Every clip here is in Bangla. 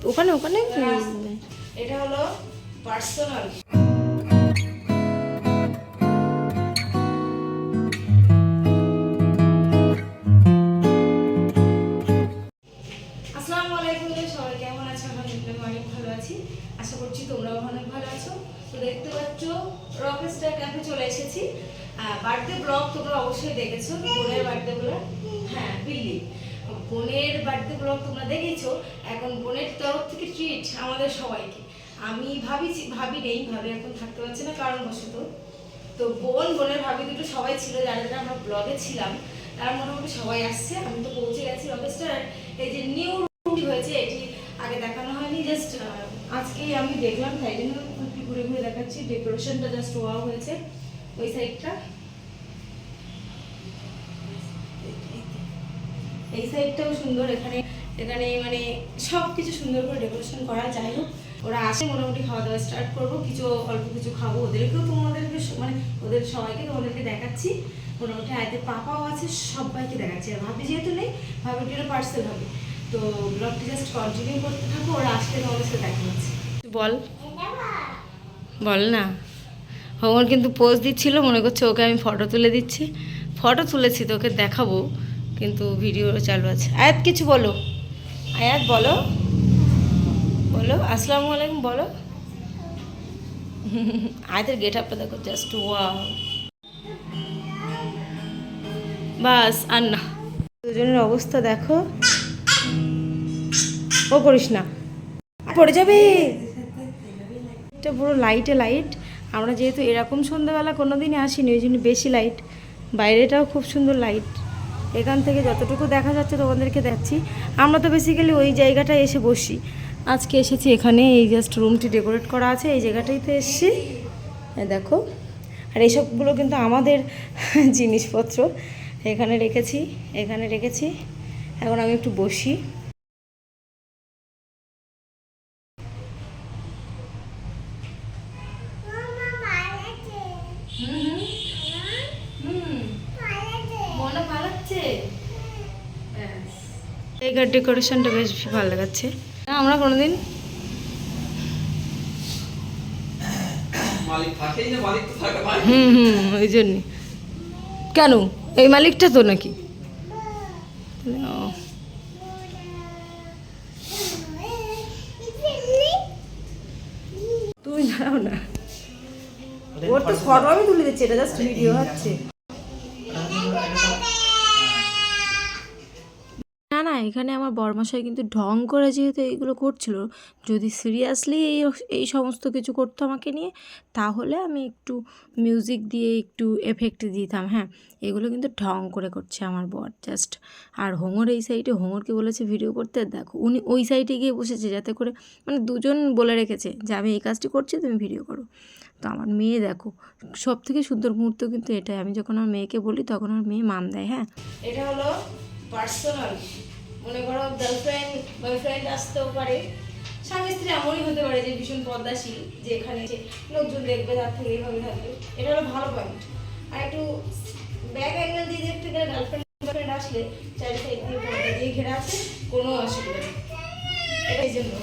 ওখানে ওখানে এটা হলো পার্সোনাল। আসসালামু আলাইকুম, সবাই কেমন আছো? আমি অনেক ভালো আছি, আশা করছি তোমরাও অনেক ভালো আছো। তো দেখতে পাচ্ছ রকস্টার ক্যাফে চলে এসেছি। বার্থডে ব্লগ তোমরা অবশ্যই দেখেছো, বোনের বার্থডে ব্লগ। হ্যাঁ, বিল্লি বোনের বার্থডে ব্লগ তোমরা দেখেছো। এখন বোনের তরফ থেকে ট্রিট আমাদের সবাইকে। আমি ভাবি নেই, ভাবি এখন থাকতে পারছে না কারণবশত। তো বোনের ভাবি দুটো সবাই ছিল, যারা যারা আমরা ব্লগে ছিলাম তারা মোটামুটি সবাই আসছে। আমি তো পৌঁছে গেছি রকস্টার। এই যে নিউ রুমটি হয়েছে, এটি আগে দেখানো হয়নি, জাস্ট আজকেই আমি দেখলাম, তাই জন্য একটু ঘুরে ঘুরে দেখাচ্ছি। ডেকোরেশনটা জাস্ট ওয়াও হয়েছে। ওই সাইডটা, এই সাইডটাও সুন্দর। এখানে এখানে মানে সব কিছু সুন্দর করে ডেকোরেশন করা। যাই হোক, ওরা আসে, মোটামুটি খাওয়া দাওয়া স্টার্ট করবো। কিছু অল্প কিছু খাবো, ওদেরকেও তোমাদেরকে মানে ওদের সবাইকে তোমাদেরকে দেখাচ্ছি। মোটামুটি আয়তের পাপাও আছে, সবাইকে দেখাচ্ছি। আর ভাবি যেহেতু নেই, ভাবির জন্য পার্সেল হবে। তো ব্লগটি জাস্ট কন্টিনিউ করতে থাকো, ওরা আসলে তোমাদের সাথে দেখা হচ্ছে। বল বল না। হোমর কিন্তু পোজ দিচ্ছিল, মনে করছে ওকে আমি ফটো তুলে দিচ্ছি। ফটো তুলেছি, তোকে দেখাবো, কিন্তু ভিডিও চালু আছে। আয়াত কিছু বলো, আয়াত বলো, বলো আসসালামু আলাইকুম বলো। আয়াতের গেট আপটা দেখো, জাস্ট ওয়াও। বাস আর না, দুজনের অবস্থা দেখো। ও করিস না, পড়ে যাবে। এটা পুরো লাইটে লাইট। আমরা যেহেতু এরকম সন্ধ্যাবেলা কোনো দিনই আসিনি, ওই জন্য বেশি লাইট। বাইরেটাও খুব সুন্দর লাইট। এখান থেকে যতটুকু দেখা যাচ্ছে তোমাদেরকে দেখছি। আমরা তো বেসিক্যালি ওই জায়গাটায় এসে বসি। আজকে এসেছি এখানে, এই জাস্ট রুমটি ডেকোরেট করা আছে, এই জায়গাটাইতে এসেছি। দেখো, আর এইসবগুলো কিন্তু আমাদের জিনিসপত্র। এখানে রেখেছি, এখানে রেখেছি। এখন আমি একটু বসি। এইটার ডেকোরেশনটা বেশ ভালো লাগাচ্ছে। আমরা কোনোদিন ওই জন্য কেন, এই মালিকটা তো নাকি তুমি দাঁড়াও না, ওর তো ফটো আমি তুলে দিচ্ছি, এটা জাস্ট ভিডিও হচ্ছে। না না, এখানে আমার বরমশাই কিন্তু ঢং করে যেহেতু এইগুলো করছিল, যদি সিরিয়াসলি এই সমস্ত কিছু করতো আমাকে নিয়ে, তাহলে আমি একটু মিউজিক দিয়ে একটু এফেক্ট দিতাম। হ্যাঁ, এগুলো কিন্তু ঢং করে করছে আমার বর জাস্ট। আর হোঙর এই সাইডে, হোঙরকে বলেছে ভিডিও করতে, দেখো উনি ওই সাইডে গিয়ে বসেছে, যাতে করে মানে দুজন বলে রেখেছে যে আমি এই কাজটি করছি, তুমি ভিডিও করো। তো আমার মেয়ে দেখো, সব থেকে সুন্দর মুহূর্ত কিন্তু এটাই। আমি যখন আমার মেয়েকে বলি, তখন আমার মেয়ে মান দেয়। হ্যাঁ, এটা হলো পার্সোনাল। মনে করো গার্লফ্রেন্ড বয়ফ্রেন্ড আসতেও পারে, স্বামী স্ত্রী এমনই হতে পারে যে ভীষণ পর্দাশীল, যে এখানে লোকজন দেখবে, তার থেকে এইভাবে থাকবে। এটা হলো ভালো পয়েন্ট। আর একটু ব্যাক অ্যাঙ্গেল দিয়ে দেখতে গেলে, গার্লফ্রেন্ড বয়ফ্রেন্ড আসলে চারি সাইড দিয়ে পর্দা দিয়ে ঘেরা আছে, কোনো অসুবিধা নেই। এটাই জন্য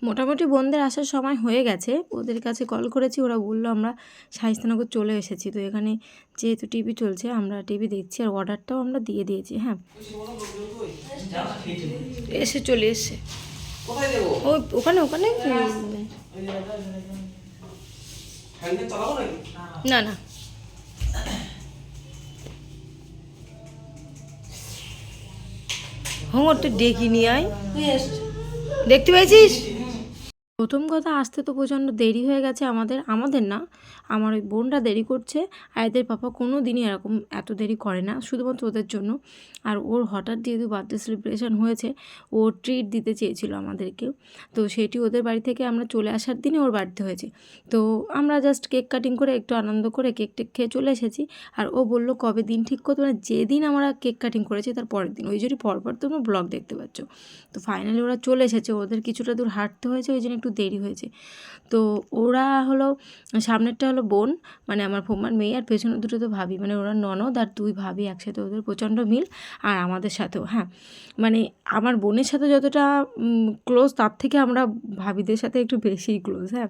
মোটামুটি বোনদের আসার সময় হয়ে গেছে। ওদের কাছে কল করেছি, ওরা বললো আমরা শাহিস্তানগর চলে এসেছি। তো এখানে যেহেতু টিভি চলছে, আমরা টিভি দেখছি, আর অর্ডারটাও আমরা দিয়ে দিয়েছি। হ্যাঁ, এসে চলে এসছে। ওখানে ওখানে না না, হোমওয়ার্কটা ডেকে নিয়ে আয়, দেখতে পেয়েছিস। প্রথম কথা, আসতে তো প্রচণ্ড দেরি হয়ে গেছে আমাদের না, আমার ওই বোনরা দেরি করছে। আর এদের পাপা কোনো দিনই এরকম এত দেরি করে না, শুধুমাত্র ওদের জন্য। আর ওর হঠাৎ যেহেতু বার্থডে সেলিব্রেশন হয়েছে, ও ট্রিট দিতে চেয়েছিল আমাদেরকে। তো সেটি ওদের বাড়ি থেকে আমরা চলে আসার দিনে ওর বার্থডে হয়েছে। তো আমরা জাস্ট কেক কাটিং করে একটু আনন্দ করে কেক টেক খেয়ে চলে এসেছি। আর ও বললো কবে দিন ঠিক করতে, মানে যেদিন আমরা কেক কাটিং করেছি তার পরের দিন, ওই জন্যই পরপর তোমরা ব্লগ দেখতে পাচ্ছ। তো ফাইনালি ওরা চলে এসেছে, ওদের কিছুটা দূর হাঁটতে হয়েছে, ওই জন্য একটু দেরি হয়েছে। তো ওরা হলো সামনেরটা হলো বোন, মানে আমার ফুম্মার মেয়ে, আর পেছনে দুটো তো ভাবি, মানে ওরা ননদ আর দুই ভাবি একসাথে, ওদের প্রচণ্ড মিল। আর আমাদের সাথেও, হ্যাঁ, মানে আমার বোনের সাথে যতটা ক্লোজ তার থেকে আমরা ভাবিদের সাথে একটু বেশিই ক্লোজ। হ্যাঁ,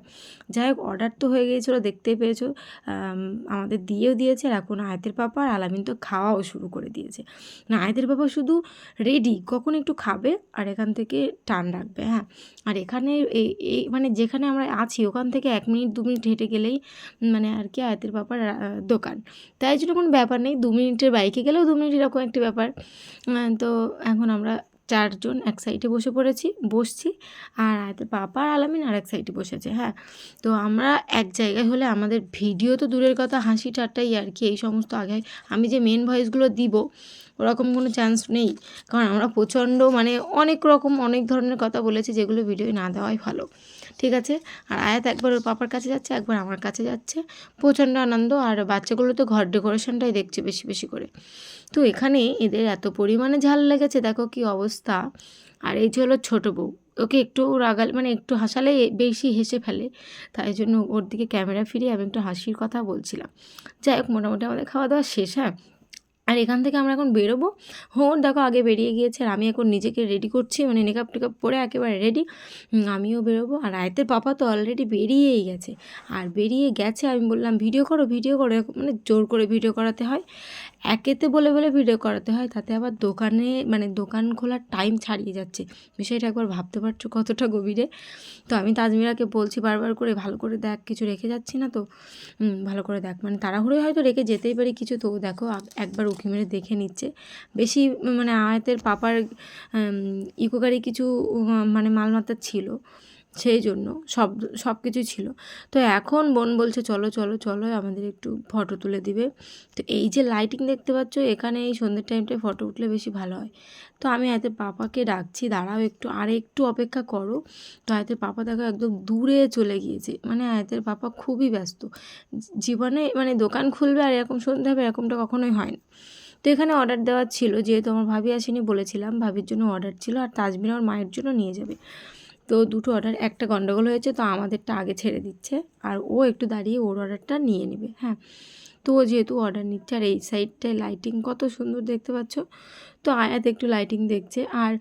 যাই হোক, অর্ডার তো হয়ে গিয়েছিলো, দেখতেই পেয়েছো, আমাদের দিয়েও দিয়েছে। আর এখন আয়াতের পাপা আর আলামিন তো খাওয়াও শুরু করে দিয়েছে। না, আয়াতের পাপা শুধু রেডি, কখন একটু খাবে আর এখান থেকে টান রাখবে। হ্যাঁ, আর এখানে এই মানে যেখানে আমরা আছি ওখান থেকে 1 মিনিট 2 মিনিট হেঁটে গেলেই মানে আর কি আয়াতের পাপার দোকান। তাই জন্য কোনো ব্যাপার নেই, 2 মিনিটের বাইকে গেলেও 2 মিনিট এরকম একটি ব্যাপার। তো এখন আমরা 4 জন এক সাইডে বসছি, আর আয়াতের পাপা আর আলামিন আর এক সাইডে বসেছে। হ্যাঁ, তো আমরা এক জায়গায় হলে আমাদের ভিডিও তো দূরের কথা, হাসি ঠাট্টাই আর কি, এই সমস্ত আগে আমি যে মেন ভয়েসগুলো দিব ওরকম কোনো চান্স নেই, কারণ আমরা প্রচণ্ড মানে অনেক ধরনের কথা বলেছি যেগুলো ভিডিও না দেওয়াই ভালো, ঠিক আছে। আর আয়াত একবার ওর পাপার কাছে যাচ্ছে, একবার আমার কাছে যাচ্ছে, প্রচণ্ড আনন্দ। আর বাচ্চাগুলো তো ঘর ডেকোরেশনটাই দেখছে বেশি বেশি করে। তো এখানে এদের এত পরিমাণে ঝাল লেগেছে, দেখো কি অবস্থা। আর এই যে হলো ছোটো বউ, ওকে একটু রাগাল মানে একটু হাসালে বেশি হেসে ফেলে, তাই জন্য ওর দিকে ক্যামেরা ফিরিয়ে আমি একটু হাসির কথা বলছিলাম। যাই হোক, মোটামুটি আমাদের খাওয়া দাওয়া শেষ। হ্যাঁ, আর এখান থেকে আমরা এখন বেরোবো। দেখো আগে বেরিয়ে গিয়েছে, আর আমি এখন নিজেকে রেডি করছি, মানে মেকআপ টেকআপ পরে একেবারে রেডি, আমিও বেরোবো। আর আয়তের পাপা তো অলরেডি বেরিয়েই গেছে, আর বেরিয়ে গেছে আমি বললাম ভিডিও করো, মানে জোর করে ভিডিও করাতে হয়, একেতে বলে ভিডিও করাতে হয়, তাতে আবার দোকানে মানে দোকান খোলার টাইম ছাড়িয়ে যাচ্ছে। বিষয়টা একবার ভাবতে পারছো কতটা গভীরে। তো আমি তাজমিরাকে বলছি বারবার করে, ভালো করে দেখ, কিছু রেখে যাচ্ছি না তো, ভালো করে দেখ, মানে তাড়াহুড়োয় হয়তো রেখে যেতেই পারি কিছু, তো দেখো একবার উঁকি মেরে দেখে নিচ্ছে। বেশি মানে আয়াতের পাপার ইকো গাড়ি কিছু মানে মালমাত্রা ছিল, সেই জন্য সব কিছুই ছিল। তো এখন বোন বলছে চলো আমাদের একটু ফটো তুলে দিবে। তো এই যে লাইটিং দেখতে পাচ্ছ এখানে, এই সন্ধ্যের টাইমটায় ফটো উঠলে বেশি ভালো হয়। তো আমি আয়াতের পাপাকে ডাকছি, দাঁড়াও একটু অপেক্ষা করো। তো আয়াতের পাপা দেখো একদম দূরে চলে গিয়েছে, মানে আয়াতের পাপা খুবই ব্যস্ত জীবনে, মানে দোকান খুলবে আর এরকম সন্ধ্যে হবে এরকমটা কখনোই হয় না। তো এখানে অর্ডার দেওয়ার ছিল, যেহেতু আমার ভাবি আসেনি বলেছিলাম, ভাবির জন্য অর্ডার ছিল, আর তাজমিরা ওর মায়ের জন্য নিয়ে যাবে। তো দুটো অর্ডার, একটা গন্ডগোল হয়েছে, তো আমাদেরটা আগে ছেড়ে দিচ্ছে, আর ও একটু দাঁড়িয়ে ওর অর্ডারটা নিয়ে নেবে। হ্যাঁ, তো ও যেহেতু অর্ডার নিচ্ছে, আর এই সাইডটায় লাইটিং কত সুন্দর দেখতে পাচ্ছ। তো আয়াত একটু লাইটিং দেখছে। আর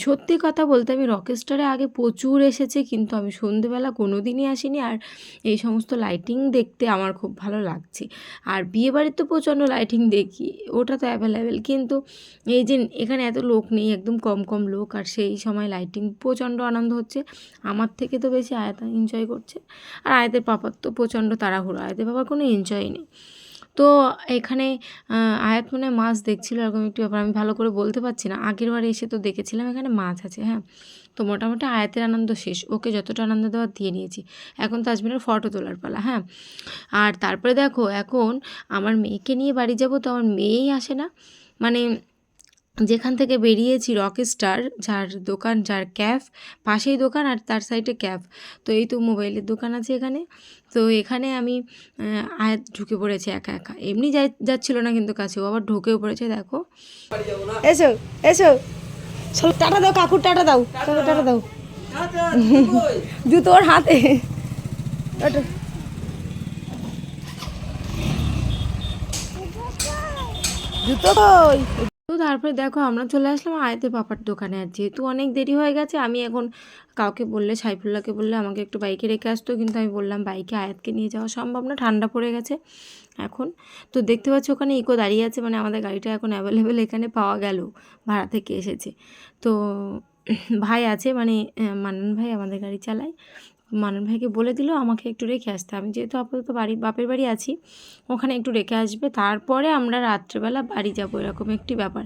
সত্যি কথা বলতে আমি রকস্টারে আগে প্রচুর এসেছে, কিন্তু আমি সন্ধেবেলা কোনো দিনই আসিনি, আর এই সমস্ত লাইটিং দেখতে আমার খুব ভালো লাগছে। আর বিয়েবাড়ির তো প্রচণ্ড লাইটিং দেখি, ওটা তো অ্যাভেলেবেল, কিন্তু এই যে এখানে এত লোক নেই, একদম কম লোক, আর সেই সময় লাইটিং প্রচণ্ড আনন্দ হচ্ছে। আমার থেকে তো বেশি আয়াত এনজয় করছে, আর আয়াতের পাপার তো প্রচণ্ড তাড়াহুড়ো, আয়াতের পাপার কোনো এনজয় নেই। তো এখানে আয়াত মনে মাছ দেখছিল, এরকম একটু ব্যাপার, আমি ভালো করে বলতে পারছি না, আগের বারে এসে তো দেখেছিলাম এখানে মাছ আছে। হ্যাঁ, তো মোটামুটি আয়াতের আনন্দ শেষ, ওকে যতটা আনন্দ দেওয়ার দিয়ে নিয়েছি, এখন তাজমিনের ফটো তোলার পালা। হ্যাঁ, আর তারপরে দেখো এখন আমার মেয়েকে নিয়ে বাড়ি যাব, তো আমার মেয়েই আসে না, মানে যেখান থেকে বেরিয়েছি রকস্টার, যার দোকান, যার ক্যাফ, পাশেই দোকান আর তার সাইডে ক্যাফ, তো এই তো মোবাইলের দোকান আছে এখানে। তো এখানে আমি আয়াত ঢুকে পড়েছে একা এমনি যাচ্ছিল না কিন্তু কাছে, ও আবার ঢুকেও পড়েছে। দেখো এসো টাটা দাও, কাকুর টাটা দাও, টাটা দাও, জুতো ওর হাতে, জুতো কই। তো তারপরে দেখো আমরা চলে আসলাম আয়াতের পাপার দোকানে, আর যেহেতু অনেক দেরি হয়ে গেছে, আমি এখন কাউকে বললে, সাইফুল্লাহকে বললে আমাকে একটু বাইকে রেখে আসতো, কিন্তু আমি বললাম বাইকে আয়াতকে নিয়ে যাওয়া সম্ভব না, ঠান্ডা পড়ে গেছে এখন। তো দেখতে পাচ্ছি ওখানে ইকো দাঁড়িয়ে আছে, মানে আমাদের গাড়িটা এখন অ্যাভেলেবেল এখানে পাওয়া গেল, ভাড়া থেকে এসেছে। তো ভাই আছে, মানে মান্নান ভাই আমাদের গাড়ি চালায়, মান্নান ভাইকে বলে দিল আমাকে একটু রেখে আসতে, আমি যেহেতু আপাতত বাপের বাড়ি আছি, ওখানে একটু রেখে আসবে, তারপরে আমরা রাত্রেবেলা বাড়ি যাব, এরকম একটি ব্যাপার।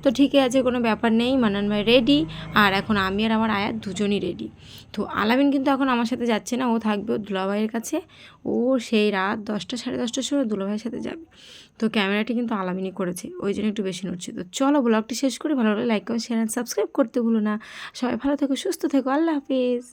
তো ঠিকই আছে, কোনো ব্যাপার নেই, মান্নান ভাই রেডি, আর এখন আমি আর আমার আয়াত দুজনই রেডি। তো আলামিন কিন্তু এখন আমার সাথে যাচ্ছে না, ও থাকবে ওর দুলাভাইয়ের কাছে, ও সেই রাত 10টা সাড়ে 10টার সময় দুলাভাইয়ের সাথে যাবে। তো ক্যামেরাটি কিন্তু আলামিনই করেছে, ওই জন্য একটু বেশি নড়ছে। তো চলো ব্লগটি শেষ করি, ভালো লাগলে like comment share and subscribe করতে ভুলো না। সবাই ভালো থেকো, সুস্থ থেকো, আল্লাহ হাফিজ।